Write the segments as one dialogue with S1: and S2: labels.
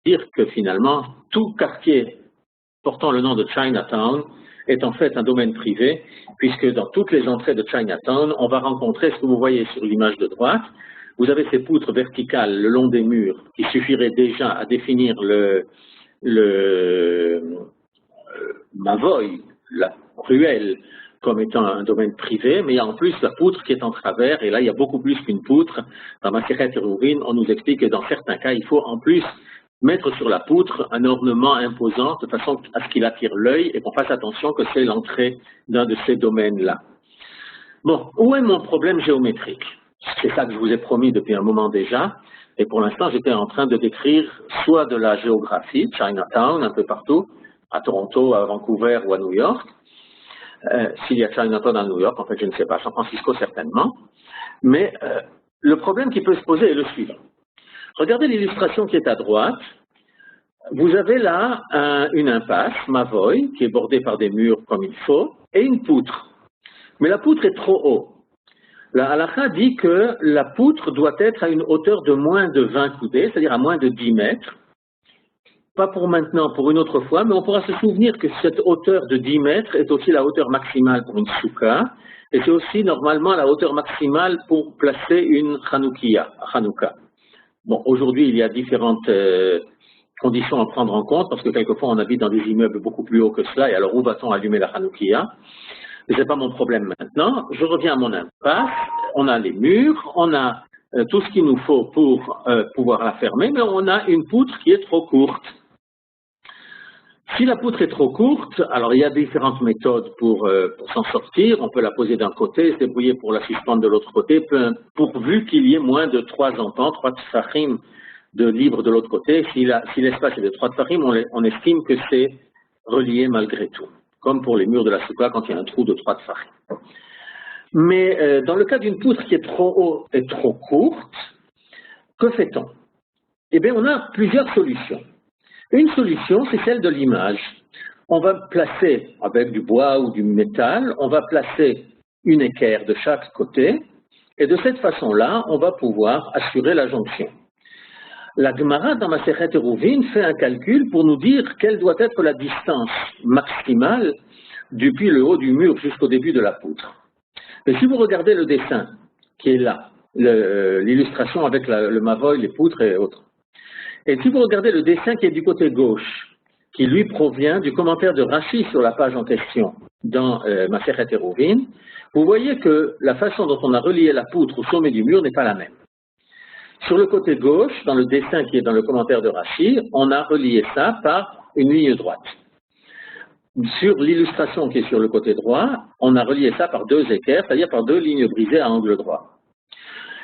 S1: dire que finalement, tout quartier portant le nom de Chinatown est en fait un domaine privé, puisque dans toutes les entrées de Chinatown, on va rencontrer ce que vous voyez sur l'image de droite. Vous avez ces poutres verticales le long des murs qui suffiraient déjà à définir Mavoy, la ruelle, comme étant un domaine privé, mais il y a en plus la poutre qui est en travers, et là il y a beaucoup plus qu'une poutre. Dans Masechet Eruvin, on nous explique que dans certains cas, il faut en plus mettre sur la poutre un ornement imposant de façon à ce qu'il attire l'œil et qu'on fasse attention que c'est l'entrée d'un de ces domaines-là. Bon, où est mon problème géométrique? C'est ça que je vous ai promis depuis un moment déjà, et pour l'instant j'étais en train de décrire soit de la géographie, Chinatown, un peu partout, à Toronto, à Vancouver ou à New York. S'il y a Chinatown à New York, en fait je ne sais pas, San Francisco certainement, mais le problème qui peut se poser est le suivant. Regardez l'illustration qui est à droite. Vous avez là une impasse, Mavoy, qui est bordée par des murs comme il faut, et une poutre. Mais la poutre est trop haut. La halakha dit que la poutre doit être à une hauteur de moins de 20 coudées, c'est-à-dire à moins de 10 mètres. Pas pour maintenant, pour une autre fois, mais on pourra se souvenir que cette hauteur de 10 mètres est aussi la hauteur maximale pour une soukha, et c'est aussi normalement la hauteur maximale pour placer une Hanouka. Bon, aujourd'hui, il y a différentes conditions à prendre en compte, parce que quelquefois, on habite dans des immeubles beaucoup plus hauts que cela, et alors où va-t-on allumer la Hanoukia? Ce n'est pas mon problème maintenant. Je reviens à mon impasse. On a les murs, on a tout ce qu'il nous faut pour pouvoir la fermer, mais on a une poutre qui est trop courte. Si la poutre est trop courte, alors il y a différentes méthodes pour s'en sortir. On peut la poser d'un côté, se débrouiller pour la suspendre de l'autre côté, pourvu qu'il y ait moins de 3 empans, 3 tfachim de libre de l'autre côté. Si l'espace est de 3 tfachim, on estime que c'est relié malgré tout. Comme pour les murs de la soukha quand il y a un trou de 3 tfachim. Mais dans le cas d'une poutre qui est trop haute et trop courte, que fait-on? Eh bien, on a plusieurs solutions. Une solution, c'est celle de l'image. On va placer, avec du bois ou du métal, on va placer une équerre de chaque côté, et de cette façon-là, on va pouvoir assurer la jonction. La Gemara dans Masechet Eruvin fait un calcul pour nous dire quelle doit être la distance maximale depuis le haut du mur jusqu'au début de la poutre. Et si vous regardez le dessin qui est là, l'illustration avec le mavoy, les poutres et autres, et si vous regardez le dessin qui est du côté gauche, qui lui provient du commentaire de Rashi sur la page en question dans Masechet Eruvin, vous voyez que la façon dont on a relié la poutre au sommet du mur n'est pas la même. Sur le côté gauche, dans le dessin qui est dans le commentaire de Rashi, on a relié ça par une ligne droite. Sur l'illustration qui est sur le côté droit, on a relié ça par 2 équerres, c'est-à-dire par 2 lignes brisées à angle droit.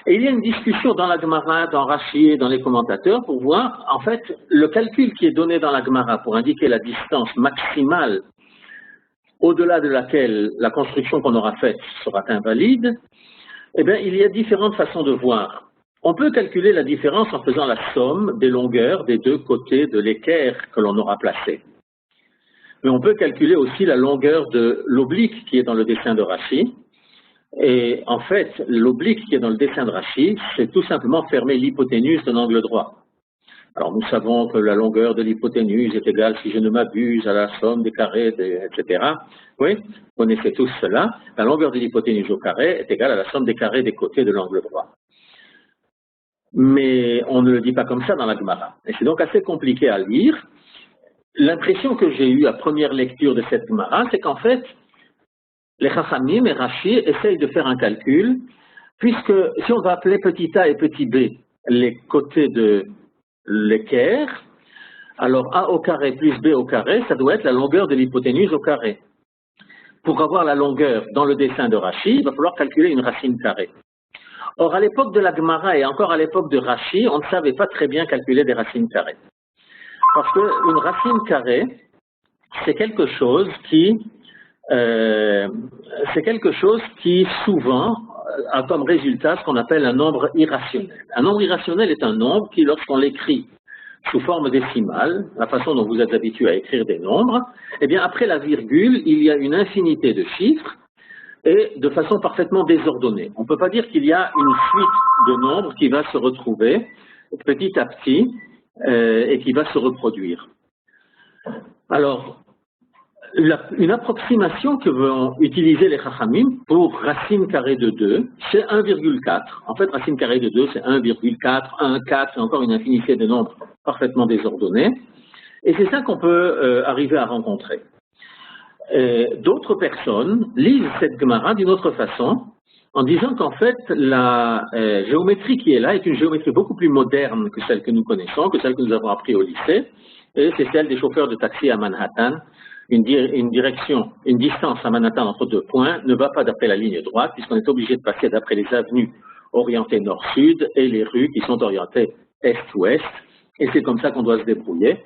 S1: Et il y a une discussion dans la Gemara, dans Rashi et dans les commentateurs pour voir, en fait, le calcul qui est donné dans la Gemara pour indiquer la distance maximale au-delà de laquelle la construction qu'on aura faite sera invalide. Eh bien, il y a différentes façons de voir. On peut calculer la différence en faisant la somme des longueurs des 2 côtés de l'équerre que l'on aura placé. Mais on peut calculer aussi la longueur de l'oblique qui est dans le dessin de Rashi. Et en fait, l'oblique qui est dans le dessin de Rashi, c'est tout simplement fermer l'hypoténuse d'un angle droit. Alors nous savons que la longueur de l'hypoténuse est égale, si je ne m'abuse, à la somme des carrés, etc. Oui, vous connaissez tous cela. La longueur de l'hypoténuse au carré est égale à la somme des carrés des côtés de l'angle droit. Mais on ne le dit pas comme ça dans la Gemara. Et c'est donc assez compliqué à lire. L'impression que j'ai eue à première lecture de cette Gemara, c'est qu'en fait, les Chachamim et Rashi essayent de faire un calcul, puisque si on va appeler petit a et petit b les côtés de l'équerre, alors a au carré plus b au carré, ça doit être la longueur de l'hypoténuse au carré. Pour avoir la longueur dans le dessin de Rashi, il va falloir calculer une racine carrée. Or, à l'époque de la Gemara et encore à l'époque de Rashi, on ne savait pas très bien calculer des racines carrées. Parce qu'une racine carrée, c'est quelque chose qui souvent a comme résultat ce qu'on appelle un nombre irrationnel. Un nombre irrationnel est un nombre qui, lorsqu'on l'écrit sous forme décimale, la façon dont vous êtes habitué à écrire des nombres, eh bien après la virgule, il y a une infinité de chiffres et de façon parfaitement désordonnée. On ne peut pas dire qu'il y a une suite de nombres qui va se retrouver petit à petit et qui va se reproduire. Alors, une approximation que vont utiliser les Chachamim pour racine carrée de 2, c'est 1,4. En fait, racine carrée de 2, c'est 1,4, 1, 4, c'est encore une infinité de nombres parfaitement désordonnés. Et c'est ça qu'on peut arriver à rencontrer. D'autres personnes lisent cette Gemara d'une autre façon, en disant qu'en fait, la géométrie qui est là est une géométrie beaucoup plus moderne que celle que nous connaissons, que celle que nous avons appris au lycée, et c'est celle des chauffeurs de taxi à Manhattan. Une distance à Manhattan entre 2 points ne va pas d'après la ligne droite, puisqu'on est obligé de passer d'après les avenues orientées nord-sud et les rues qui sont orientées est-ouest, et c'est comme ça qu'on doit se débrouiller.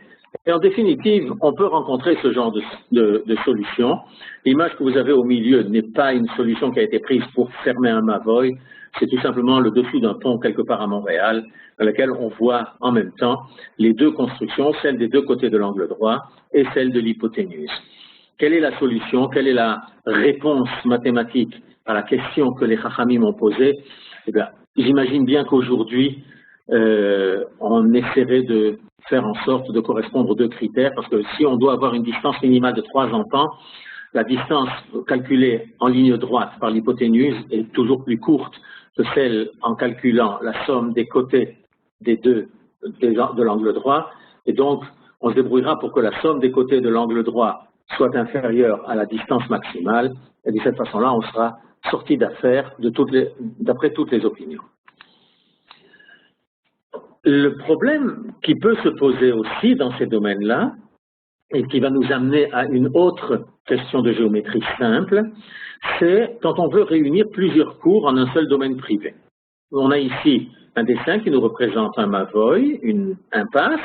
S1: Et en définitive, on peut rencontrer ce genre de solution. L'image que vous avez au milieu n'est pas une solution qui a été prise pour fermer un Mavoy, c'est tout simplement le dessous d'un pont quelque part à Montréal, dans lequel on voit en même temps les deux constructions, celle des deux côtés de l'angle droit et celle de l'hypoténuse. Quelle est la solution? Quelle est la réponse mathématique à la question que les Chachamim ont posée? Eh bien, j'imagine bien qu'aujourd'hui, on essaierait de faire en sorte de correspondre aux deux critères, parce que si on doit avoir une distance minimale de 3 empans, la distance calculée en ligne droite par l'hypoténuse est toujours plus courte que celle en calculant la somme des côtés de l'angle droit, et donc on se débrouillera pour que la somme des côtés de l'angle droit soit inférieure à la distance maximale, et de cette façon-là, on sera sorti d'affaire d'après toutes les opinions. Le problème qui peut se poser aussi dans ces domaines-là, et qui va nous amener à une autre question de géométrie simple, c'est quand on veut réunir plusieurs cours en un seul domaine privé. On a ici un dessin qui nous représente un Mavoy, une impasse,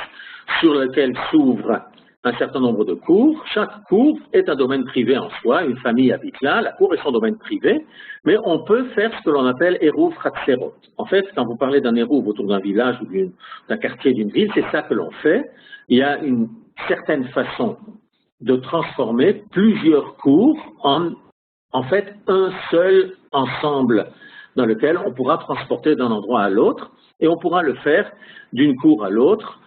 S1: sur lequel s'ouvre un certain nombre de cours. Chaque cours est un domaine privé en soi, une famille habite là, la cour est son domaine privé, mais on peut faire ce que l'on appelle Eruv Hatserot. En fait, quand vous parlez d'un Eruv autour d'un village ou d'un quartier d'une ville, c'est ça que l'on fait. Il y a une certaine façon de transformer plusieurs cours en fait un seul ensemble dans lequel on pourra transporter d'un endroit à l'autre, et on pourra le faire d'une cour à l'autre.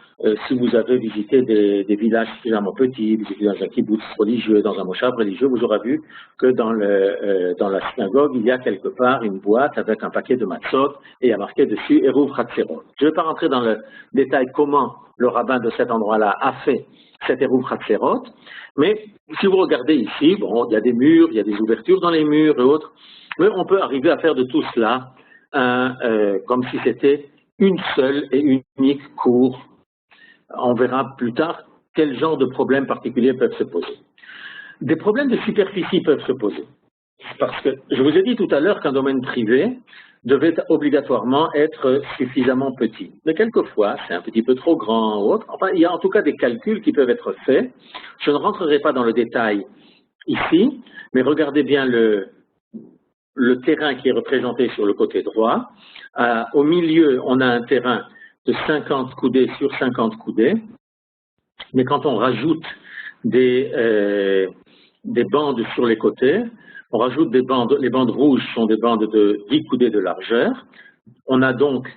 S1: Si vous avez visité des villages suffisamment petits, visité dans un kibbutz religieux, dans un moshav religieux, vous aurez vu que dans la synagogue, il y a quelque part une boîte avec un paquet de matzot et il y a marqué dessus Eruv Hatserot. Je ne vais pas rentrer dans le détail comment le rabbin de cet endroit-là a fait cet Eruv Hatserot, mais si vous regardez ici, bon, il y a des murs, il y a des ouvertures dans les murs et autres, mais on peut arriver à faire de tout cela comme si c'était une seule et unique cour. On verra plus tard quel genre de problèmes particuliers peuvent se poser. Des problèmes de superficie peuvent se poser. Parce que je vous ai dit tout à l'heure qu'un domaine privé devait obligatoirement être suffisamment petit. Mais quelquefois, c'est un petit peu trop grand ou autre. Enfin, il y a en tout cas des calculs qui peuvent être faits. Je ne rentrerai pas dans le détail ici, mais regardez bien le terrain qui est représenté sur le côté droit. Au milieu, on a un terrain de 50 coudées sur 50 coudées, mais quand on rajoute des bandes sur les côtés, on rajoute des bandes, les bandes rouges sont des bandes de 10 coudées de largeur, on a donc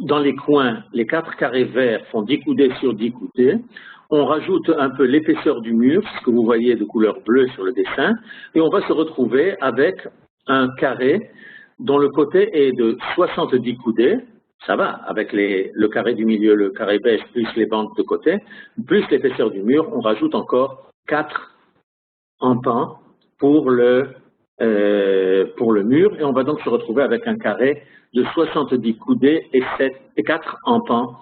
S1: dans les coins, les 4 carrés verts font 10 coudées sur 10 coudées, on rajoute un peu l'épaisseur du mur, ce que vous voyez de couleur bleue sur le dessin, et on va se retrouver avec un carré dont le côté est de 70 coudées. Ça va, avec le carré du milieu, le carré beige, plus les bandes de côté, plus l'épaisseur du mur, on rajoute encore 4 empans pour le mur, et on va donc se retrouver avec un carré de 70 coudées et 4 empans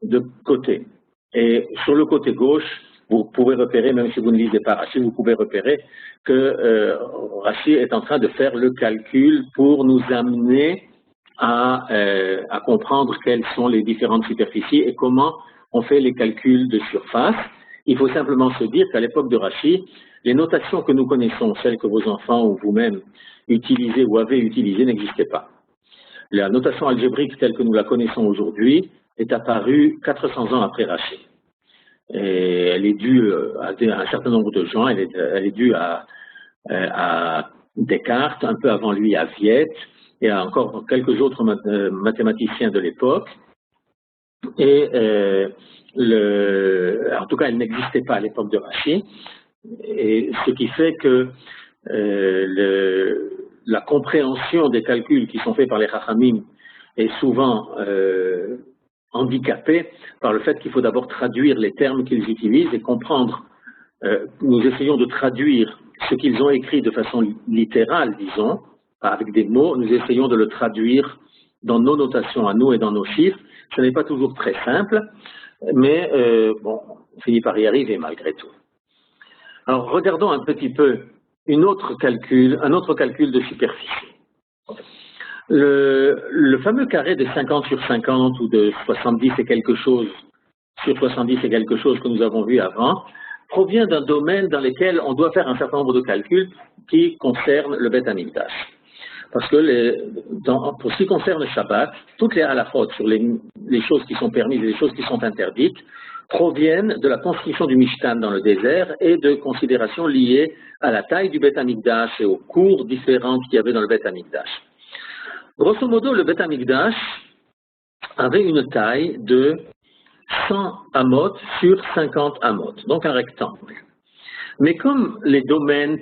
S1: de côté. Et sur le côté gauche, vous pouvez repérer, même si vous ne lisez pas Rashi, vous pouvez repérer que Rashi est en train de faire le calcul pour nous amener à comprendre quelles sont les différentes superficies et comment on fait les calculs de surface. Il faut simplement se dire qu'à l'époque de Rashi, les notations que nous connaissons, celles que vos enfants ou vous-même utilisez ou avez utilisées, n'existaient pas. La notation algébrique telle que nous la connaissons aujourd'hui est apparue 400 ans après Rashi. Et elle est due à un certain nombre de gens, elle est due à Descartes, un peu avant lui à Viette, et à encore quelques autres mathématiciens de l'époque. et en tout cas, elle n'existait pas à l'époque de Rashi, et ce qui fait que la compréhension des calculs qui sont faits par les Chachamim est souvent handicapée par le fait qu'il faut d'abord traduire les termes qu'ils utilisent et comprendre. Nous essayons de traduire ce qu'ils ont écrit de façon littérale, disons, avec des mots, nous essayons de le traduire dans nos notations à nous et dans nos chiffres. Ce n'est pas toujours très simple, mais bon, on finit par y arriver malgré tout. Alors, regardons un petit peu un autre calcul de superficie. Le fameux carré de 50 sur 50 ou de 70 et quelque chose sur 70 et quelque chose que nous avons vu avant provient d'un domaine dans lequel on doit faire un certain nombre de calculs qui concernent le Beth Amikdash. Parce que pour ce qui concerne le Shabbat, toutes les halachot sur les choses qui sont permises et les choses qui sont interdites proviennent de la construction du Mishkan dans le désert et de considérations liées à la taille du Beth Amikdash et aux cours différentes qu'il y avait dans le Beth Amikdash. Grosso modo, le Beth Amikdash avait une taille de 100 amot sur 50 amot, donc un rectangle. Mais comme les domaines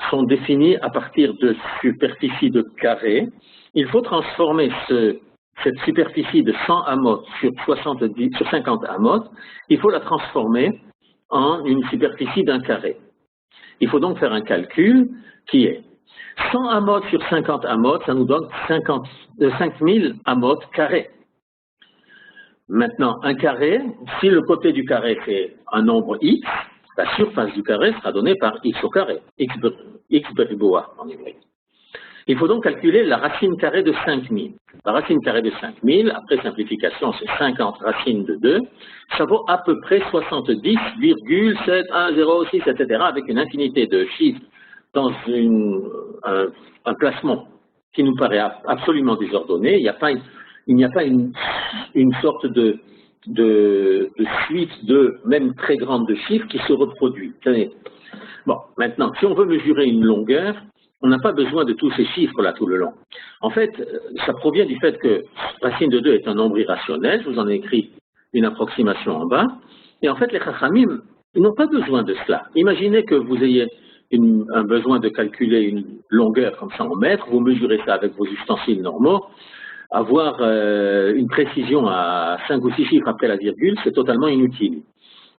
S1: sont définis à partir de superficies de carrés, il faut transformer cette superficie de 100 amot sur 50 amot, il faut la transformer en une superficie d'un carré. Il faut donc faire un calcul qui est 100 amot sur 50 amot, ça nous donne 5000 amot carrés. Maintenant, un carré, si le côté du carré c'est un nombre x, la surface du carré sera donnée par x au carré, x beriboa en hébreu. Il faut donc calculer la racine carrée de 5000. La racine carrée de 5000, après simplification, c'est 50 racines de 2, ça vaut à peu près 70,7106, etc., avec une infinité de chiffres dans un placement qui nous paraît absolument désordonné. Il n'y a pas une sorte de suite de même très grande de chiffres qui se reproduit. Bon, maintenant, si on veut mesurer une longueur, on n'a pas besoin de tous ces chiffres-là tout le long. En fait, ça provient du fait que racine de 2 est un nombre irrationnel, je vous en ai écrit une approximation en bas, et en fait, les Chachamim n'ont pas besoin de cela. Imaginez que vous ayez un besoin de calculer une longueur comme ça en mètres, vous mesurez ça avec vos ustensiles normaux, avoir une précision à 5 ou 6 chiffres après la virgule, c'est totalement inutile.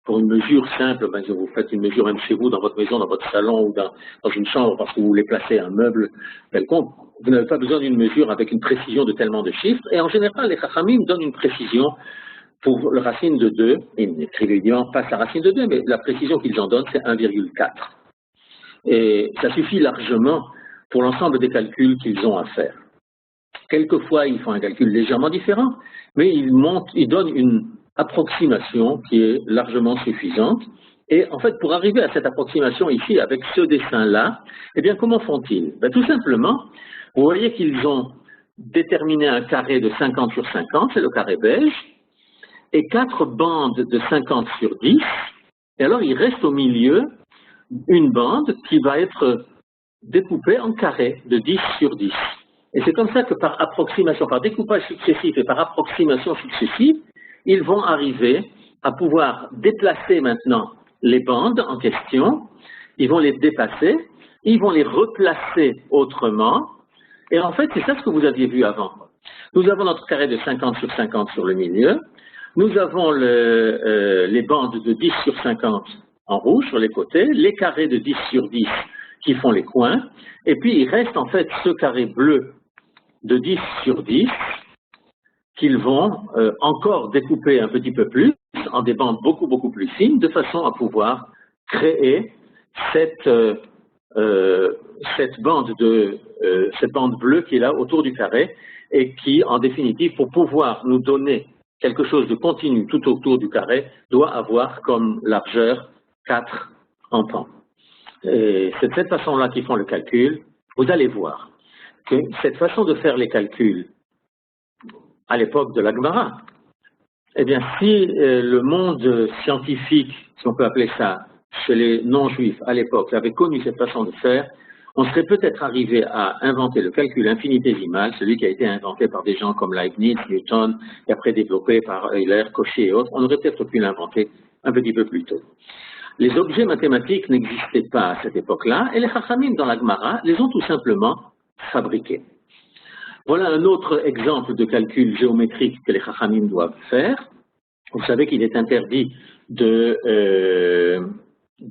S1: Pour une mesure simple, ben, vous faites une mesure même chez vous, dans votre maison, dans votre salon ou dans une chambre parce que vous voulez placer un meuble quelconque, vous n'avez pas besoin d'une mesure avec une précision de tellement de chiffres. Et en général, les Chachamim donnent une précision pour la racine de 2, ils n'écrivent évidemment pas sa racine de 2, mais la précision qu'ils en donnent, c'est 1,4. Et ça suffit largement pour l'ensemble des calculs qu'ils ont à faire. Quelquefois, ils font un calcul légèrement différent, mais ils donnent une approximation qui est largement suffisante. Et en fait, pour arriver à cette approximation ici, avec ce dessin-là, eh bien, comment font-ils? Ben, tout simplement, vous voyez qu'ils ont déterminé un carré de 50 sur 50, c'est le carré beige, et 4 bandes de 50 sur 10, et alors il reste au milieu une bande qui va être découpée en carré de 10 sur 10. Et c'est comme ça que par approximation, par découpage successif et par approximation successive, ils vont arriver à pouvoir déplacer maintenant les bandes en question, ils vont les dépasser, ils vont les replacer autrement, et en fait, c'est ça ce que vous aviez vu avant. Nous avons notre carré de 50 sur 50 sur le milieu, nous avons les bandes de 10 sur 50 en rouge sur les côtés, les carrés de 10 sur 10 qui font les coins, et puis il reste en fait ce carré bleu de 10 sur 10 qu'ils vont encore découper un petit peu plus en des bandes beaucoup plus fines de façon à pouvoir créer cette bande bleue qui est là autour du carré et qui en définitive pour pouvoir nous donner quelque chose de continu tout autour du carré doit avoir comme largeur 4 en pans. Et c'est de cette façon-là qu'ils font le calcul. Vous allez voir que cette façon de faire les calculs à l'époque de la Gemara, eh bien, si le monde scientifique, si on peut appeler ça, chez les non-juifs à l'époque, avait connu cette façon de faire, on serait peut-être arrivé à inventer le calcul infinitésimal, celui qui a été inventé par des gens comme Leibniz, Newton, et après développé par Euler, Cauchy et autres. On aurait peut-être pu l'inventer un petit peu plus tôt. Les objets mathématiques n'existaient pas à cette époque-là, et les Chachamim dans la Gemara les ont tout simplement fabriqués. Voilà un autre exemple de calcul géométrique que les Chachamim doivent faire. Vous savez qu'il est interdit de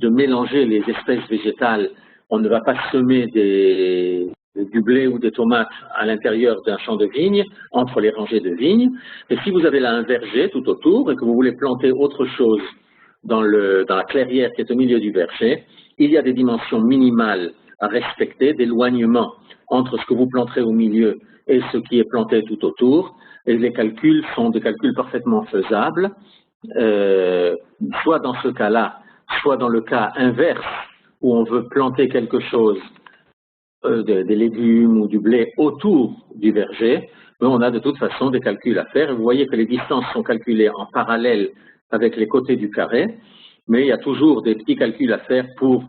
S1: mélanger les espèces végétales. On ne va pas semer du blé ou des tomates à l'intérieur d'un champ de vigne, entre les rangées de vignes. Et si vous avez là un verger tout autour et que vous voulez planter autre chose dans la clairière qui est au milieu du verger, il y a des dimensions minimales à respecter, d'éloignement entre ce que vous planterez au milieu et ce qui est planté tout autour. Et les calculs sont des calculs parfaitement faisables, soit dans ce cas-là, soit dans le cas inverse, où on veut planter quelque chose, des légumes ou du blé autour du verger, mais on a de toute façon des calculs à faire. Et vous voyez que les distances sont calculées en parallèle avec les côtés du carré, mais il y a toujours des petits calculs à faire pour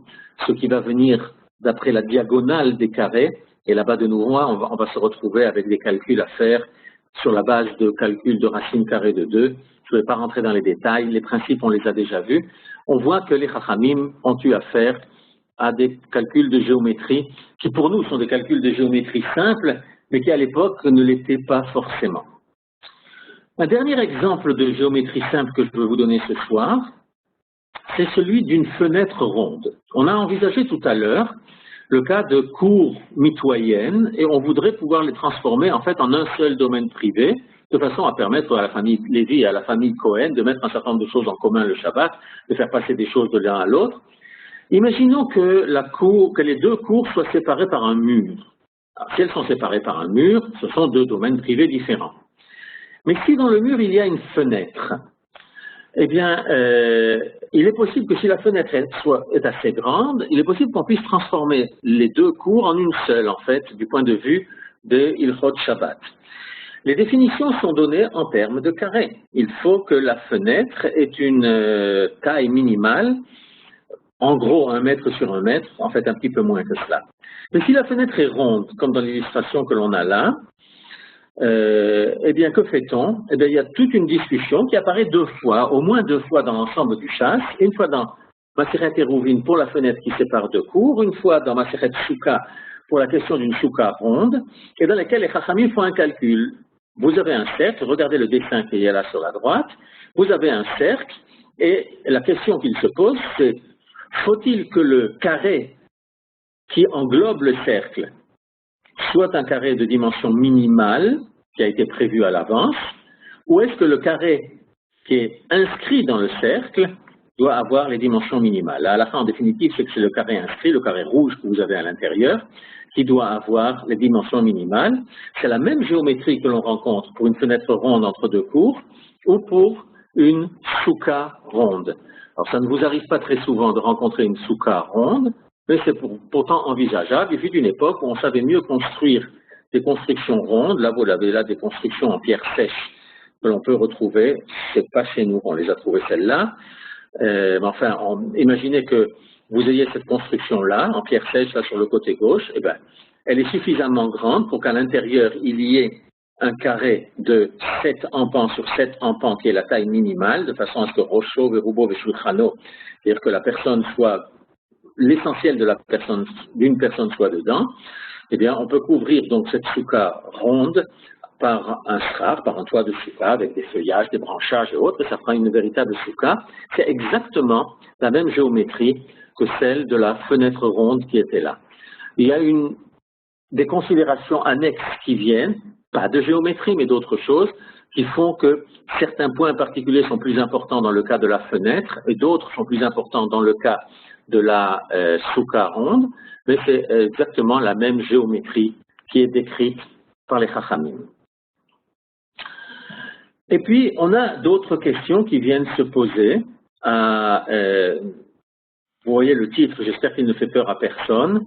S1: ce qui va venir d'après la diagonale des carrés. Et là-bas, de nouveau, on va se retrouver avec des calculs à faire sur la base de calculs de racine carrée de 2. Je ne vais pas rentrer dans les détails, les principes, on les a déjà vus. On voit que les Chachamim ont eu affaire à des calculs de géométrie qui, pour nous, sont des calculs de géométrie simples, mais qui, à l'époque, ne l'étaient pas forcément. Un dernier exemple de géométrie simple que je veux vous donner ce soir, c'est celui d'une fenêtre ronde. On a envisagé tout à l'heure le cas de cours mitoyennes et on voudrait pouvoir les transformer en fait en un seul domaine privé, de façon à permettre à la famille Lévi et à la famille Cohen de mettre un certain nombre de choses en commun le Shabbat, de faire passer des choses de l'un à l'autre. Imaginons que les deux cours soient séparés par un mur. Alors, si elles sont séparées par un mur, ce sont deux domaines privés différents. Mais si dans le mur il y a une fenêtre, eh bien, il est possible que si la fenêtre est assez grande, il est possible qu'on puisse transformer les deux cours en une seule, en fait, du point de vue de Ilchot Shabbat. Les définitions sont données en termes de carré. Il faut que la fenêtre ait une taille minimale, en gros 1 mètre sur 1 mètre, en fait un petit peu moins que cela. Mais si la fenêtre est ronde, comme dans l'illustration que l'on a là, eh bien, que fait-on? Eh bien, il y a toute une discussion qui apparaît 2 fois, au moins 2 fois dans l'ensemble du chasse, une fois dans Maseret Eruvin pour la fenêtre qui sépare 2 cours, une fois dans Maseret Souka pour la question d'une souka ronde, et dans laquelle les Chachamim font un calcul. Vous avez un cercle, regardez le dessin qu'il y a là sur la droite, vous avez un cercle, et la question qu'il se pose, c'est faut-il que le carré qui englobe le cercle soit un carré de dimension minimale, qui a été prévu à l'avance, ou est-ce que le carré qui est inscrit dans le cercle doit avoir les dimensions minimales? À la fin, en définitive, c'est que c'est le carré inscrit, le carré rouge que vous avez à l'intérieur, qui doit avoir les dimensions minimales. C'est la même géométrie que l'on rencontre pour une fenêtre ronde entre 2 cours, ou pour une souka ronde. Alors, ça ne vous arrive pas très souvent de rencontrer une souka ronde, mais c'est pourtant envisageable. Il fut une époque où on savait mieux construire des constructions rondes. Là, vous avez là des constructions en pierre sèche que l'on peut retrouver. C'est pas chez nous qu'on les a trouvées celles-là. Mais enfin, imaginez que vous ayez cette construction-là, en pierre sèche, là sur le côté gauche. Eh bien, elle est suffisamment grande pour qu'à l'intérieur, il y ait un carré de 7 empans sur 7 empans, qui est la taille minimale, de façon à ce que Rocho, Verubo, Veshulchano, c'est-à-dire que la personne soit l'essentiel d'une personne soit dedans, eh bien, on peut couvrir donc cette souka ronde par un shraf, par un toit de souka avec des feuillages, des branchages et autres, et ça fera une véritable souka. C'est exactement la même géométrie que celle de la fenêtre ronde qui était là. Il y a des considérations annexes qui viennent, pas de géométrie, mais d'autres choses, qui font que certains points particuliers sont plus importants dans le cas de la fenêtre et d'autres sont plus importants dans le cas de la souka ronde, mais c'est exactement la même géométrie qui est décrite par les Chachamim. Et puis, on a d'autres questions qui viennent se poser. Vous voyez le titre, j'espère qu'il ne fait peur à personne.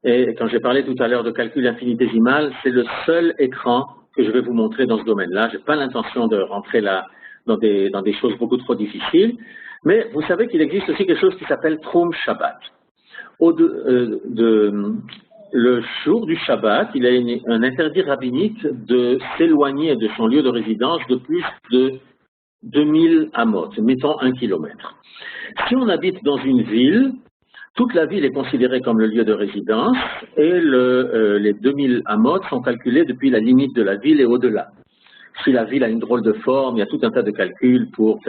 S1: Et quand j'ai parlé tout à l'heure de calcul infinitésimal, c'est le seul écran que je vais vous montrer dans ce domaine-là. Je n'ai pas l'intention de rentrer là dans des choses beaucoup trop difficiles. Mais vous savez qu'il existe aussi quelque chose qui s'appelle Trum Shabbat. le jour du Shabbat, il y a un interdit rabbinique de s'éloigner de son lieu de résidence de plus de 2000 amot, mettons 1 kilomètre. Si on habite dans une ville, toute la ville est considérée comme le lieu de résidence et les 2000 amot sont calculés depuis la limite de la ville et au-delà. Si la ville a une drôle de forme, il y a tout un tas de calculs pour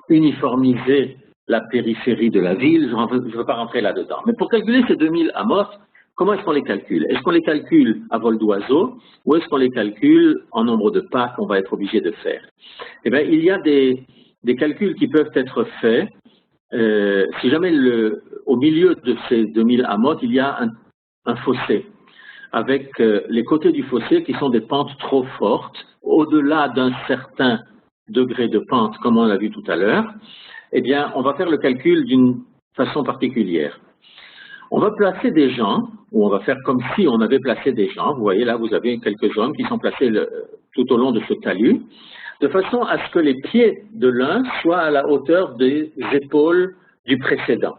S1: uniformiser la périphérie de la ville. Je ne veux pas rentrer là-dedans. Mais pour calculer ces 2000 amot, comment est-ce qu'on les calcule? Est-ce qu'on les calcule à vol d'oiseau ou est-ce qu'on les calcule en nombre de pas qu'on va être obligé de faire? Eh bien, il y a des calculs qui peuvent être faits. Si jamais au milieu de ces 2000 amot, il y a un fossé, avec les côtés du fossé qui sont des pentes trop fortes, au-delà d'un certain degré de pente, comme on l'a vu tout à l'heure, eh bien, on va faire le calcul d'une façon particulière. On va placer des gens, ou on va faire comme si on avait placé des gens. Vous voyez là, vous avez quelques hommes qui sont placés tout au long de ce talus, de façon à ce que les pieds de l'un soient à la hauteur des épaules du précédent.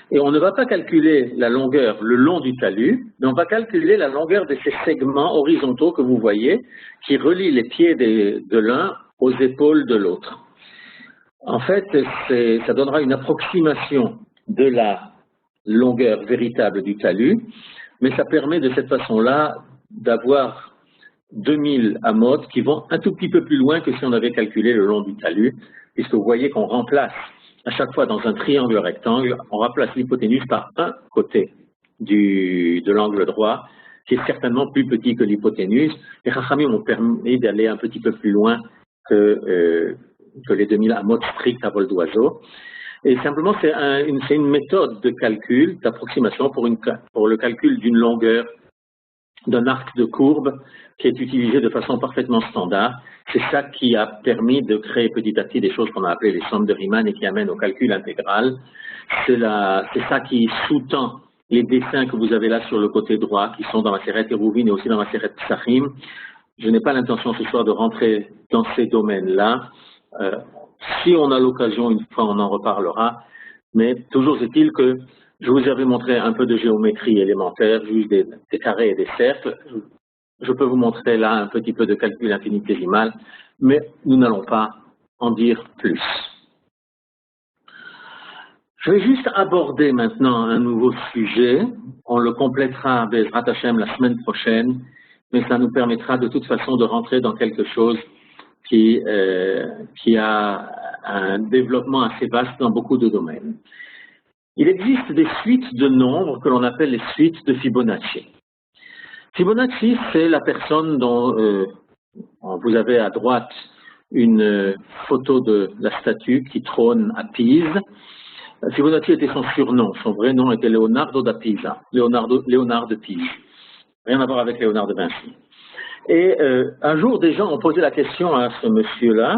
S1: Et on ne va pas calculer la longueur le long du talus, mais on va calculer la longueur de ces segments horizontaux que vous voyez, qui relient les pieds de l'un aux épaules de l'autre. En fait, ça donnera une approximation de la longueur véritable du talus, mais ça permet de cette façon-là d'avoir 2000 amot qui vont un tout petit peu plus loin que si on avait calculé le long du talus, puisque vous voyez qu'on remplace à chaque fois dans un triangle rectangle, on remplace l'hypoténuse par un côté de l'angle droit, qui est certainement plus petit que l'hypoténuse. Les Chachamim ont permis d'aller un petit peu plus loin que les 2000 amot stricts à vol d'oiseau. Et simplement, c'est une méthode de calcul, d'approximation pour le calcul d'une longueur d'un arc de courbe qui est utilisé de façon parfaitement standard. C'est ça qui a permis de créer petit à petit des choses qu'on a appelées les sommes de Riemann et qui amènent au calcul intégral. C'est ça qui sous-tend les dessins que vous avez là sur le côté droit, qui sont dans ma Maseret Eruvin et aussi dans ma Maseret Psachim. Je n'ai pas l'intention ce soir de rentrer dans ces domaines-là. Si on a l'occasion, une fois, on en reparlera. Mais toujours est-il que je vous avais montré un peu de géométrie élémentaire, juste des carrés et des cercles. Je peux vous montrer là un petit peu de calcul infinitésimal, mais nous n'allons pas en dire plus. Je vais juste aborder maintenant un nouveau sujet. On le complétera Bezrat Hashem la semaine prochaine, mais ça nous permettra de toute façon de rentrer dans quelque chose qui a un développement assez vaste dans beaucoup de domaines. Il existe des suites de nombres que l'on appelle les suites de Fibonacci. Fibonacci, c'est la personne dont vous avez à droite une photo de la statue qui trône à Pise. Fibonacci était son surnom, son vrai nom était Leonardo da Pisa, Léonard de Pise. Rien à voir avec Léonard de Vinci. Et un jour, des gens ont posé la question à ce monsieur-là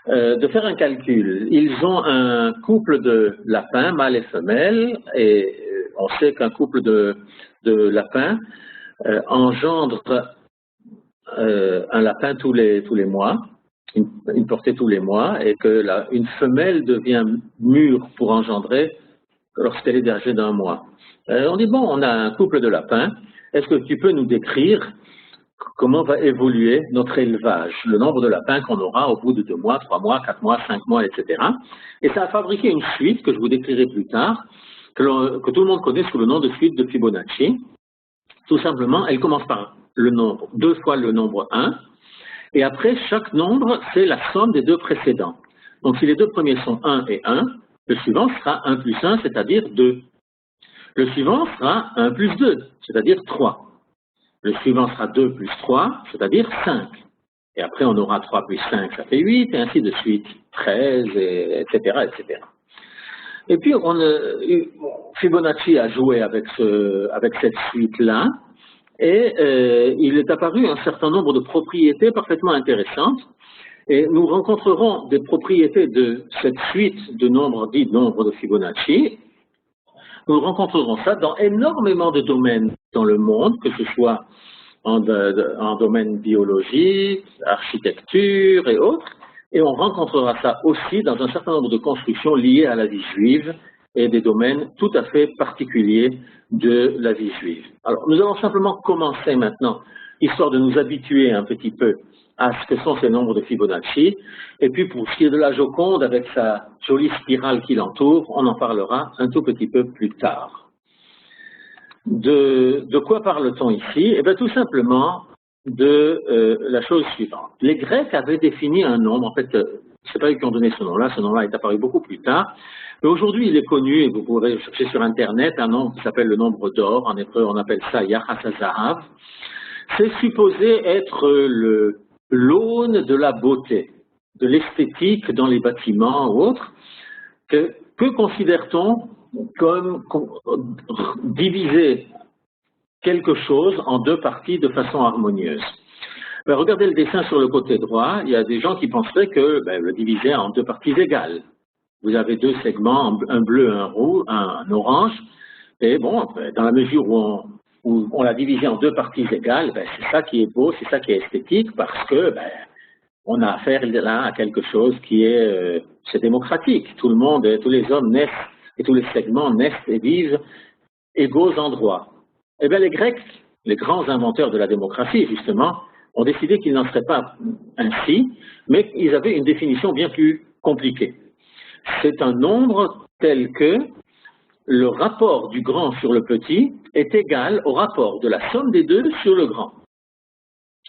S1: de faire un calcul. Ils ont un couple de lapins, mâle et femelle, et on sait qu'un couple de lapins engendre un lapin tous les mois, une portée tous les mois, et que une femelle devient mûre pour engendrer lorsqu'elle est âgée d'1 mois. On dit, bon, on a un couple de lapins, est-ce que tu peux nous décrire comment va évoluer notre élevage, le nombre de lapins qu'on aura au bout de 2 mois, 3 mois, 4 mois, 5 mois, etc. Et ça a fabriqué une suite que je vous décrirai plus tard, que tout le monde connaît sous le nom de suite de Fibonacci. Tout simplement, elle commence par le nombre 2 fois le nombre 1, et après, chaque nombre, c'est la somme des 2 précédents. Donc, si les 2 premiers sont 1 et 1, le suivant sera 1 plus 1, c'est-à-dire 2. Le suivant sera 1 plus 2, c'est-à-dire 3. Le suivant sera 2 plus 3, c'est-à-dire 5. Et après, on aura 3 plus 5, ça fait 8, et ainsi de suite. 13, etc., etc. Et puis, Fibonacci a joué avec cette suite-là, et il est apparu un certain nombre de propriétés parfaitement intéressantes. Et nous rencontrerons des propriétés de cette suite de nombres dits nombres de Fibonacci. Nous rencontrerons ça dans énormément de domaines dans le monde, que ce soit en domaine biologique, architecture et autres. Et on rencontrera ça aussi dans un certain nombre de constructions liées à la vie juive et des domaines tout à fait particuliers de la vie juive. Alors, nous allons simplement commencer maintenant, histoire de nous habituer un petit peu à ce que sont ces nombres de Fibonacci, et puis pour ce qui est de la Joconde, avec sa jolie spirale qui l'entoure, on en parlera un tout petit peu plus tard. De quoi parle-t-on ici? Eh bien, tout simplement de la chose suivante. Les Grecs avaient défini un nombre, en fait, c'est pas eux qui ont donné ce nom-là est apparu beaucoup plus tard, mais aujourd'hui il est connu, et vous pourrez chercher sur Internet, un nombre qui s'appelle le nombre d'or, en hébreu on appelle ça Yachas HaZahav. C'est supposé être l'aune de la beauté, de l'esthétique dans les bâtiments ou autres. Que considère-t-on comme diviser quelque chose en deux parties de façon harmonieuse? Ben, regardez le dessin sur le côté droit, il y a des gens qui penseraient que le diviser en deux parties égales. Vous avez deux segments, un bleu, un orange, et bon, dans la mesure où on l'a divisé en deux parties égales, c'est ça qui est beau, c'est ça qui est esthétique, parce que on a affaire là à quelque chose qui est c'est démocratique. Tout le monde, tous les hommes naissent, et tous les segments naissent et vivent égaux en droit. Eh bien, les Grecs, les grands inventeurs de la démocratie, justement, ont décidé qu'il n'en serait pas ainsi, mais ils avaient une définition bien plus compliquée. C'est un nombre tel que le rapport du grand sur le petit est égal au rapport de la somme des deux sur le grand.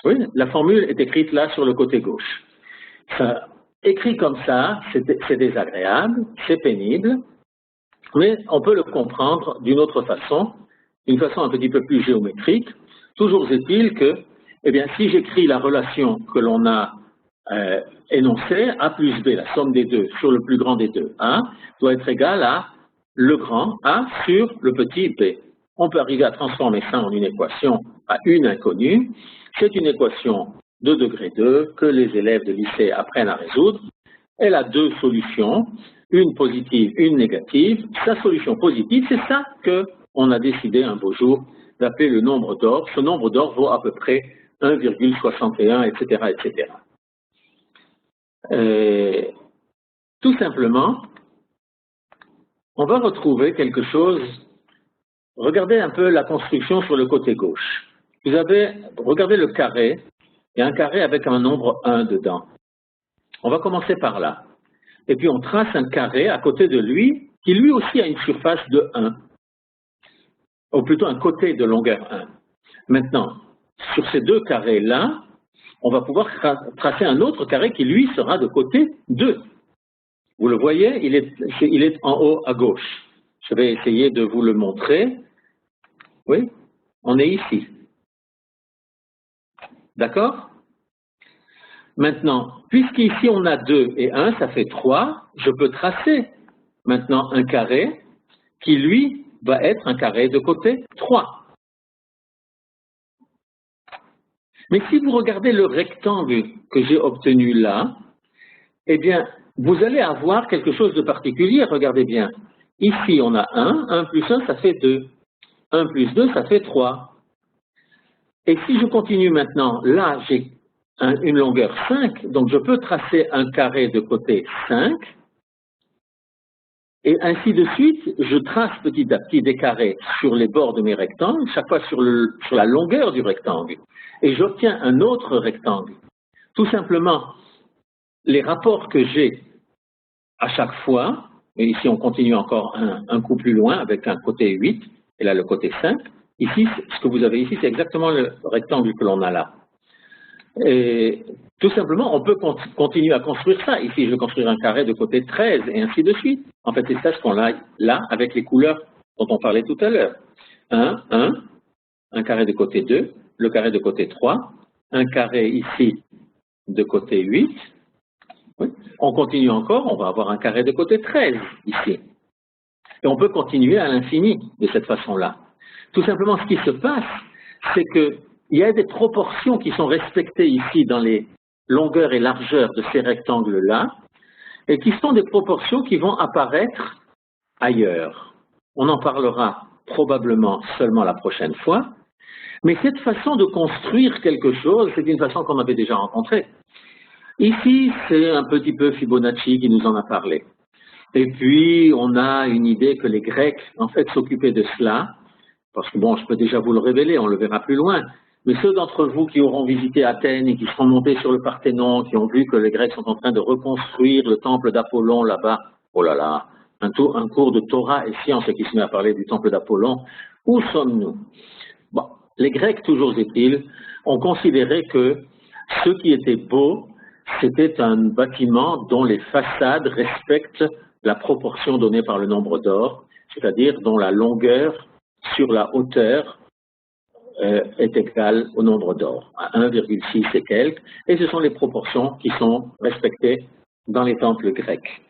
S1: Oui, la formule est écrite là sur le côté gauche. Ça, écrit comme ça, c'est désagréable, c'est pénible, mais on peut le comprendre d'une autre façon, d'une façon un petit peu plus géométrique. Toujours est-il que, eh bien, si j'écris la relation que l'on a énoncée, A plus B, la somme des deux sur le plus grand des deux, A, doit être égal à le grand A sur le petit B. On peut arriver à transformer ça en une équation à une inconnue. C'est une équation de degré 2 que les élèves de lycée apprennent à résoudre. Elle a deux solutions, une positive, une négative. Sa solution positive, c'est ça qu'on a décidé un beau jour d'appeler le nombre d'or. Ce nombre d'or vaut à peu près 1,61, etc., etc. Tout simplement, on va retrouver quelque chose. Regardez un peu la construction sur le côté gauche. Regardez le carré, il y a un carré avec un nombre 1 dedans. On va commencer par là. Et puis on trace un carré à côté de lui, qui lui aussi a une surface de 1, ou plutôt un côté de longueur 1. Maintenant, sur ces deux carrés-là, on va pouvoir tracer un autre carré qui lui sera de côté 2. Vous le voyez, il est en haut à gauche. Je vais essayer de vous le montrer. Oui, on est ici. D'accord? Maintenant, puisqu'ici on a 2 et 1, ça fait 3, je peux tracer maintenant un carré qui, lui, va être un carré de côté 3. Mais si vous regardez le rectangle que j'ai obtenu là, eh bien, vous allez avoir quelque chose de particulier, regardez bien. Ici, on a 1 plus 1, ça fait 2. 1 plus 2, ça fait 3. Et si je continue maintenant, là, j'ai une longueur 5, donc je peux tracer un carré de côté 5, et ainsi de suite, je trace petit à petit des carrés sur les bords de mes rectangles, chaque fois sur la longueur du rectangle, et j'obtiens un autre rectangle. Tout simplement, les rapports que j'ai à chaque fois, et ici on continue encore un coup plus loin avec un côté 8, et là le côté 5, ici, ce que vous avez ici, c'est exactement le rectangle que l'on a là. Et tout simplement, on peut continuer à construire ça. Ici, je vais construire un carré de côté 13 et ainsi de suite. En fait, c'est ça ce qu'on a là avec les couleurs dont on parlait tout à l'heure. 1, un carré de côté 2, le carré de côté 3, un carré ici de côté 8. Oui. On continue encore, on va avoir un carré de côté 13 ici. Et on peut continuer à l'infini de cette façon-là. Tout simplement, ce qui se passe, c'est que il y a des proportions qui sont respectées ici dans les longueurs et largeurs de ces rectangles-là, et qui sont des proportions qui vont apparaître ailleurs. On en parlera probablement seulement la prochaine fois, mais cette façon de construire quelque chose, c'est une façon qu'on avait déjà rencontrée. Ici, c'est un petit peu Fibonacci qui nous en a parlé. Et puis, on a une idée que les Grecs, en fait, s'occupaient de cela, parce que bon, je peux déjà vous le révéler, on le verra plus loin, mais ceux d'entre vous qui auront visité Athènes et qui seront montés sur le Parthénon, qui ont vu que les Grecs sont en train de reconstruire le temple d'Apollon là-bas, oh là là, un cours de Torah et science qui se met à parler du temple d'Apollon, où sommes-nous? Bon, les Grecs, toujours est-il, ont considéré que ce qui était beau, c'était un bâtiment dont les façades respectent la proportion donnée par le nombre d'or, c'est-à-dire dont la longueur sur la hauteur est égale au nombre d'or, à 1,6 et quelques, et ce sont les proportions qui sont respectées dans les temples grecs.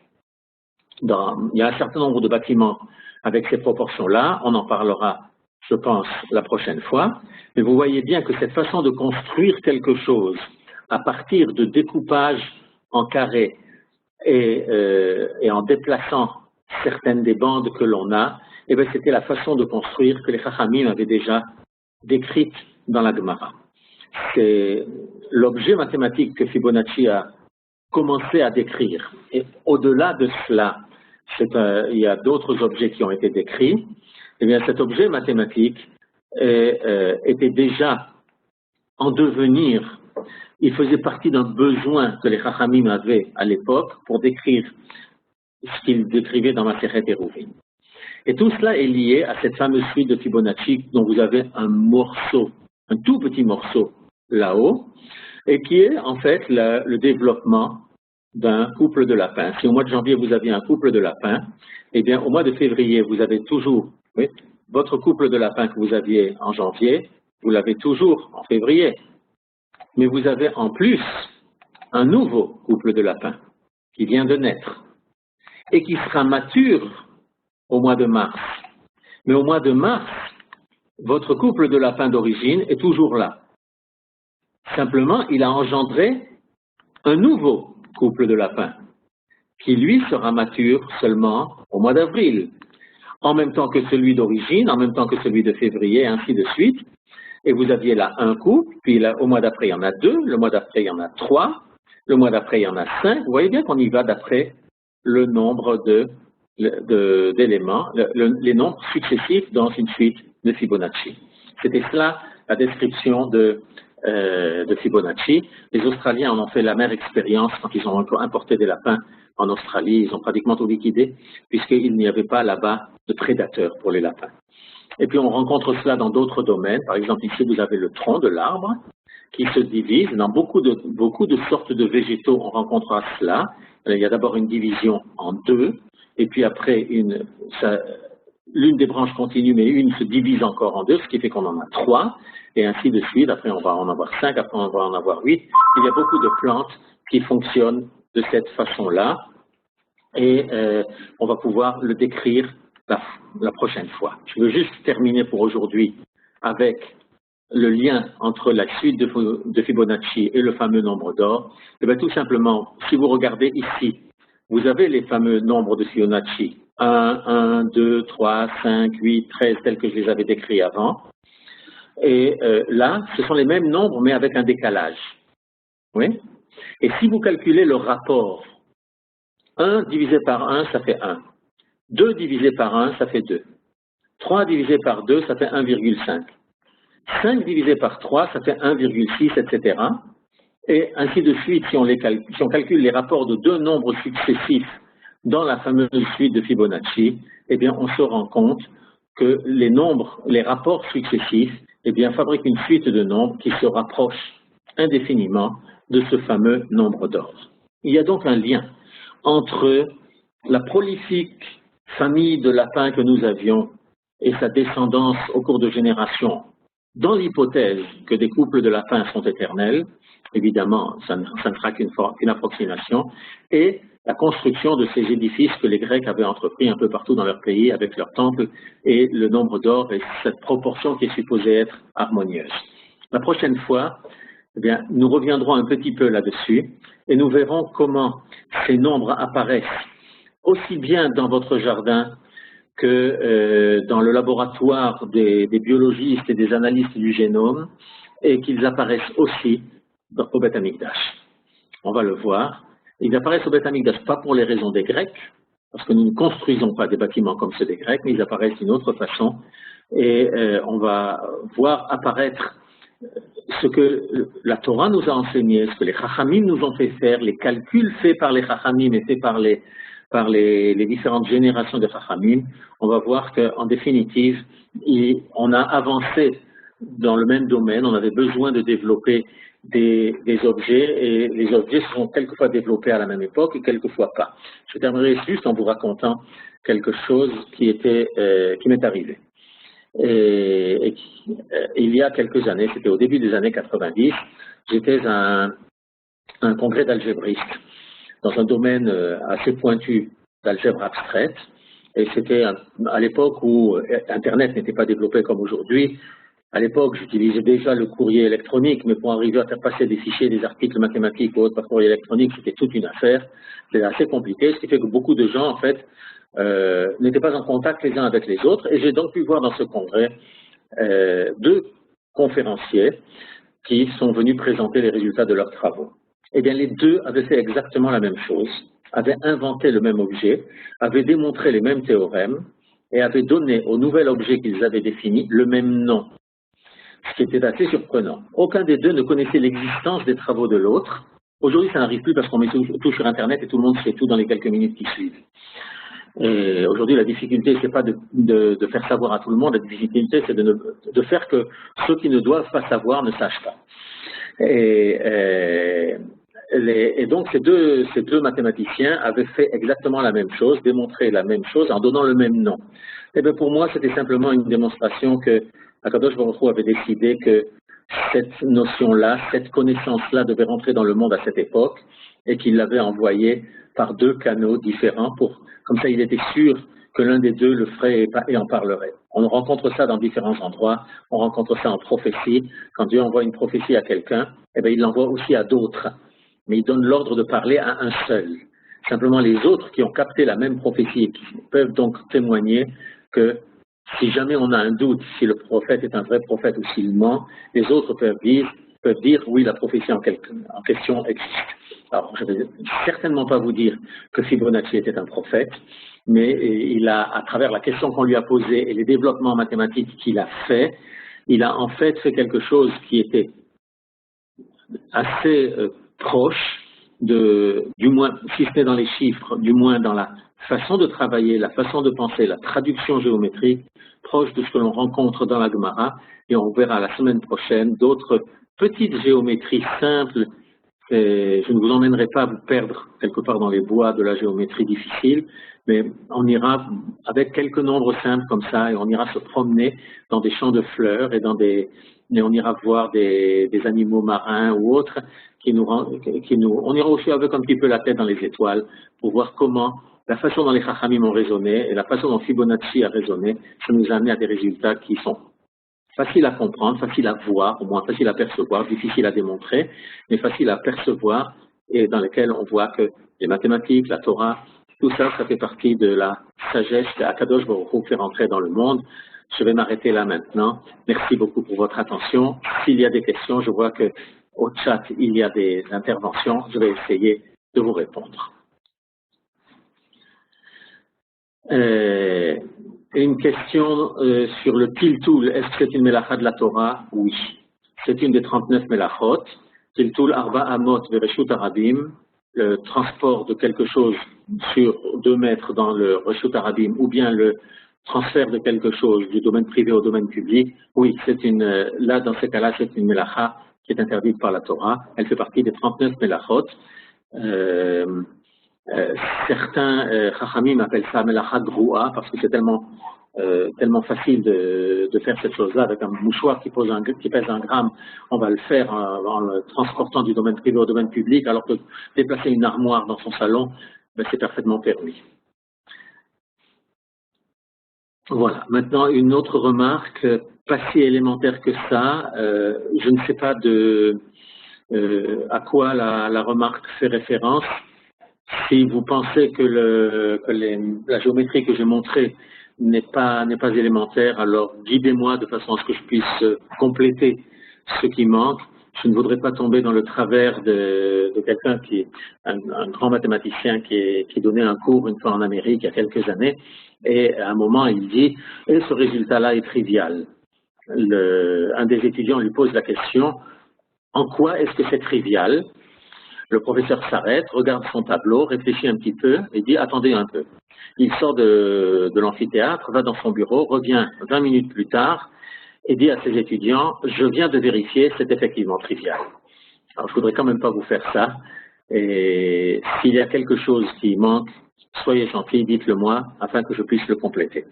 S1: Il y a un certain nombre de bâtiments avec ces proportions-là, on en parlera, je pense, la prochaine fois, mais vous voyez bien que cette façon de construire quelque chose à partir de découpage en carré et en déplaçant certaines des bandes que l'on a, eh bien, c'était la façon de construire que les Chachamim avaient déjà décrite dans la Gemara. C'est l'objet mathématique que Fibonacci a commencé à décrire. Et au-delà de cela, il y a d'autres objets qui ont été décrits. Eh bien, cet objet mathématique était déjà en devenir. Il faisait partie d'un besoin que les Chachamim avaient à l'époque pour décrire ce qu'ils décrivaient dans Masechet Eruvin. Et tout cela est lié à cette fameuse suite de Fibonacci dont vous avez un morceau, un tout petit morceau là-haut, et qui est en fait le développement d'un couple de lapins. Si au mois de janvier vous aviez un couple de lapins, eh bien au mois de février vous avez toujours votre couple de lapins que vous aviez en janvier, vous l'avez toujours en février. Mais vous avez en plus un nouveau couple de lapins qui vient de naître et qui sera mature au mois de mars. Mais au mois de mars, votre couple de lapins d'origine est toujours là. Simplement, il a engendré un nouveau couple de lapins qui, lui, sera mature seulement au mois d'avril, en même temps que celui d'origine, en même temps que celui de février, et ainsi de suite. Et vous aviez là un couple, puis là, au mois d'après, il y en a 2, le mois d'après, il y en a 3, le mois d'après, il y en a 5. Vous voyez bien qu'on y va d'après le nombre d'éléments, les nombres successifs dans une suite de Fibonacci. C'était cela la description de Fibonacci. Les Australiens en ont fait la même expérience quand ils ont importé des lapins en Australie. Ils ont pratiquement tout liquidé puisqu'il n'y avait pas là-bas de prédateurs pour les lapins. Et puis on rencontre cela dans d'autres domaines. Par exemple, ici vous avez le tronc de l'arbre qui se divise. Dans beaucoup de sortes de végétaux, on rencontrera cela. Il y a d'abord une division en deux, et puis après l'une des branches continue, mais une se divise encore en deux, ce qui fait qu'on en a 3, et ainsi de suite. Après on va en avoir 5, après on va en avoir 8. Il y a beaucoup de plantes qui fonctionnent de cette façon-là, et on va pouvoir le décrire la prochaine fois. Je veux juste terminer pour aujourd'hui avec le lien entre la suite de Fibonacci et le fameux nombre d'or. Et bien tout simplement, si vous regardez ici, vous avez les fameux nombres de Fibonacci, 1, 2, 3, 5, 8, 13, tels que je les avais décrits avant. Et là, ce sont les mêmes nombres, mais avec un décalage. Oui? Et si vous calculez le rapport, 1 divisé par 1, ça fait 1. 2 divisé par 1, ça fait 2. 3 divisé par 2, ça fait 1,5. 5 divisé par 3, ça fait 1,6, etc. Et ainsi de suite, si on calcule les rapports de deux nombres successifs dans la fameuse suite de Fibonacci, eh bien, on se rend compte que les rapports successifs, eh bien, fabriquent une suite de nombres qui se rapprochent indéfiniment de ce fameux nombre d'or. Il y a donc un lien entre la prolifique famille de lapins que nous avions et sa descendance au cours de générations, dans l'hypothèse que des couples de lapins sont éternels, évidemment, ça ne sera qu'une approximation, et la construction de ces édifices que les Grecs avaient entrepris un peu partout dans leur pays avec leurs temples et le nombre d'or et cette proportion qui est supposée être harmonieuse. La prochaine fois, eh bien, nous reviendrons un petit peu là-dessus et nous verrons comment ces nombres apparaissent aussi bien dans votre jardin que dans le laboratoire des biologistes et des analystes du génome, et qu'ils apparaissent aussi au Beth Amikdash. On va le voir. Ils apparaissent au Beth Amikdash pas pour les raisons des Grecs, parce que nous ne construisons pas des bâtiments comme ceux des Grecs, mais ils apparaissent d'une autre façon, et on va voir apparaître ce que la Torah nous a enseigné, ce que les Chachamim nous ont fait faire, les calculs faits par les Chachamim et faits par les différentes générations de Chachamim. On va voir qu'en définitive, on a avancé dans le même domaine, on avait besoin de développer des objets, et les objets sont quelquefois développés à la même époque et quelquefois pas. Je terminerai juste en vous racontant quelque chose qui m'est arrivé. Il y a quelques années, c'était au début des années 90, j'étais à un congrès d'algébristes dans un domaine assez pointu d'algèbre abstraite, et c'était à l'époque où Internet n'était pas développé comme aujourd'hui. À l'époque, j'utilisais déjà le courrier électronique, mais pour arriver à faire passer des fichiers, des articles mathématiques ou autres par courrier électronique, c'était toute une affaire. C'était assez compliqué, ce qui fait que beaucoup de gens, en fait, n'étaient pas en contact les uns avec les autres. Et j'ai donc pu voir dans ce congrès deux conférenciers qui sont venus présenter les résultats de leurs travaux. Eh bien, les deux avaient fait exactement la même chose, avaient inventé le même objet, avaient démontré les mêmes théorèmes et avaient donné au nouvel objet qu'ils avaient défini le même nom. Ce qui était assez surprenant. Aucun des deux ne connaissait l'existence des travaux de l'autre. Aujourd'hui, ça n'arrive plus parce qu'on met tout sur Internet et tout le monde sait tout dans les quelques minutes qui suivent. Et aujourd'hui, la difficulté, c'est pas de faire savoir à tout le monde, la difficulté, c'est de faire que ceux qui ne doivent pas savoir ne sachent pas. Et donc, ces deux mathématiciens avaient fait exactement la même chose, démontré la même chose en donnant le même nom. Et bien, pour moi, c'était simplement une démonstration que Akadosh Baruch Hu avait décidé que cette notion-là, cette connaissance-là devait rentrer dans le monde à cette époque et qu'il l'avait envoyée par deux canaux différents comme ça il était sûr que l'un des deux le ferait et en parlerait. On rencontre ça dans différents endroits, on rencontre ça en prophétie. Quand Dieu envoie une prophétie à quelqu'un, eh bien, il l'envoie aussi à d'autres, mais il donne l'ordre de parler à un seul. Simplement les autres qui ont capté la même prophétie et qui peuvent donc témoigner que si jamais on a un doute si le prophète est un vrai prophète ou s'il ment, les autres peuvent dire oui, la prophétie en question existe. Alors, je ne vais certainement pas vous dire que Fibonacci était un prophète, mais il a, à travers la question qu'on lui a posée et les développements mathématiques qu'il a fait, il a en fait fait quelque chose qui était assez proche du moins, si ce n'est dans les chiffres, du moins dans la façon de travailler, la façon de penser, la traduction géométrique, proche de ce que l'on rencontre dans la Gemara, et on verra la semaine prochaine d'autres petites géométries simples. Je ne vous emmènerai pas à vous perdre quelque part dans les bois de la géométrie difficile, mais on ira avec quelques nombres simples comme ça, et on ira se promener dans des champs de fleurs et on ira voir des animaux marins ou autres on ira aussi avec un petit peu la tête dans les étoiles pour voir comment la façon dont les Chachamim ont raisonné et la façon dont Fibonacci a raisonné, ça nous a amené à des résultats qui sont faciles à comprendre, faciles à voir, au moins faciles à percevoir, difficiles à démontrer, mais faciles à percevoir et dans lesquels on voit que les mathématiques, la Torah, tout ça, ça fait partie de la sagesse qu'Akadosh Baruch Hu fait rentrer dans le monde. Je vais m'arrêter là maintenant. Merci beaucoup pour votre attention. S'il y a des questions, je vois que au chat, il y a des interventions. Je vais essayer de vous répondre. Une question sur le Tiltul. Est-ce que c'est une mélacha de la Torah? Oui. C'est une des 39 mélachot. Tiltul Arba Amot Vereshut Arabim, le transport de quelque chose sur 2 mètres dans le Reshut Arabim, ou bien le transfert de quelque chose du domaine privé au domaine public. Oui, là, dans ce cas-là, c'est une mélacha qui est interdite par la Torah. Elle fait partie des 39 mélachot. Certains chachamim appellent ça melacha groua parce que c'est tellement facile de faire cette chose-là avec un mouchoir qui pèse 1 gramme. On va le faire en le transportant du domaine privé au domaine public, alors que déplacer une armoire dans son salon, ben, c'est parfaitement permis. Voilà. Maintenant, une autre remarque, pas si élémentaire que ça. Je ne sais pas à quoi la remarque fait référence. Si vous pensez que la géométrie que j'ai montrée n'est pas élémentaire, alors guidez-moi de façon à ce que je puisse compléter ce qui manque. je ne voudrais pas tomber dans le travers de quelqu'un qui est un grand mathématicien qui donnait un cours une fois en Amérique il y a quelques années, et à un moment il dit « et ce résultat-là est trivial ». Un des étudiants lui pose la question « en quoi est-ce que c'est trivial ?» Le professeur s'arrête, regarde son tableau, réfléchit un petit peu et dit « attendez un peu ». Il sort de l'amphithéâtre, va dans son bureau, revient 20 minutes plus tard et dit à ses étudiants « je viens de vérifier, c'est effectivement trivial ». Alors je voudrais quand même pas vous faire ça, et s'il y a quelque chose qui manque, soyez gentils, dites-le moi afin que je puisse le compléter.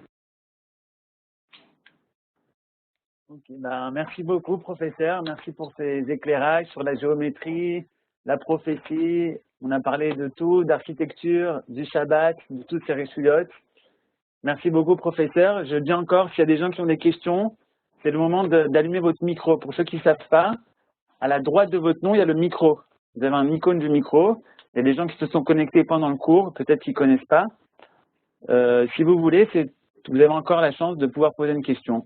S2: Okay, ben, merci beaucoup, professeur. Merci pour ces éclairages sur la géométrie, la prophétie. On a parlé de tout, d'architecture, du Shabbat, de toutes ces réchouillottes. Merci beaucoup, professeur. Je dis encore, s'il y a des gens qui ont des questions, c'est le moment d'allumer votre micro. Pour ceux qui ne savent pas, à la droite de votre nom, il y a le micro. Vous avez un icône du micro. Il y a des gens qui se sont connectés pendant le cours, peut-être qu'ils ne connaissent pas. Si vous voulez, vous avez encore la chance de pouvoir poser une question.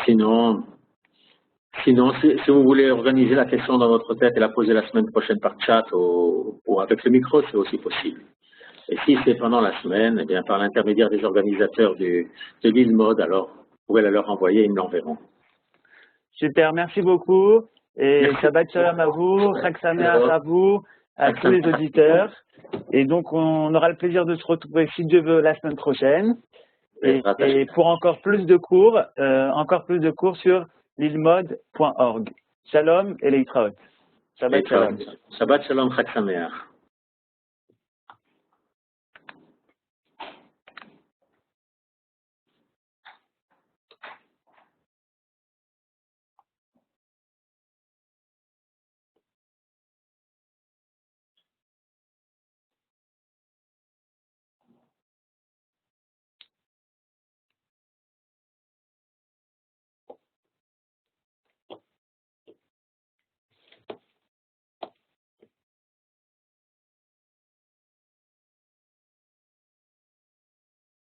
S1: Sinon, si vous voulez organiser la question dans votre tête et la poser la semaine prochaine par chat ou avec le micro, c'est aussi possible. Et si c'est pendant la semaine, eh bien, par l'intermédiaire des organisateurs de l'ILMOD, alors vous pouvez la leur envoyer, ils me l'enverront.
S2: Super, merci beaucoup. Et
S1: merci.
S2: Shabbat Shalom à vous, Chag Sameach à vous, à tous les auditeurs. Et donc, on aura le plaisir de se retrouver, si Dieu veut, la semaine prochaine. Et pour encore plus de cours sur lilmod.org. Shalom et Leitraot.
S1: Shabbat Shalom, Chag Sameach.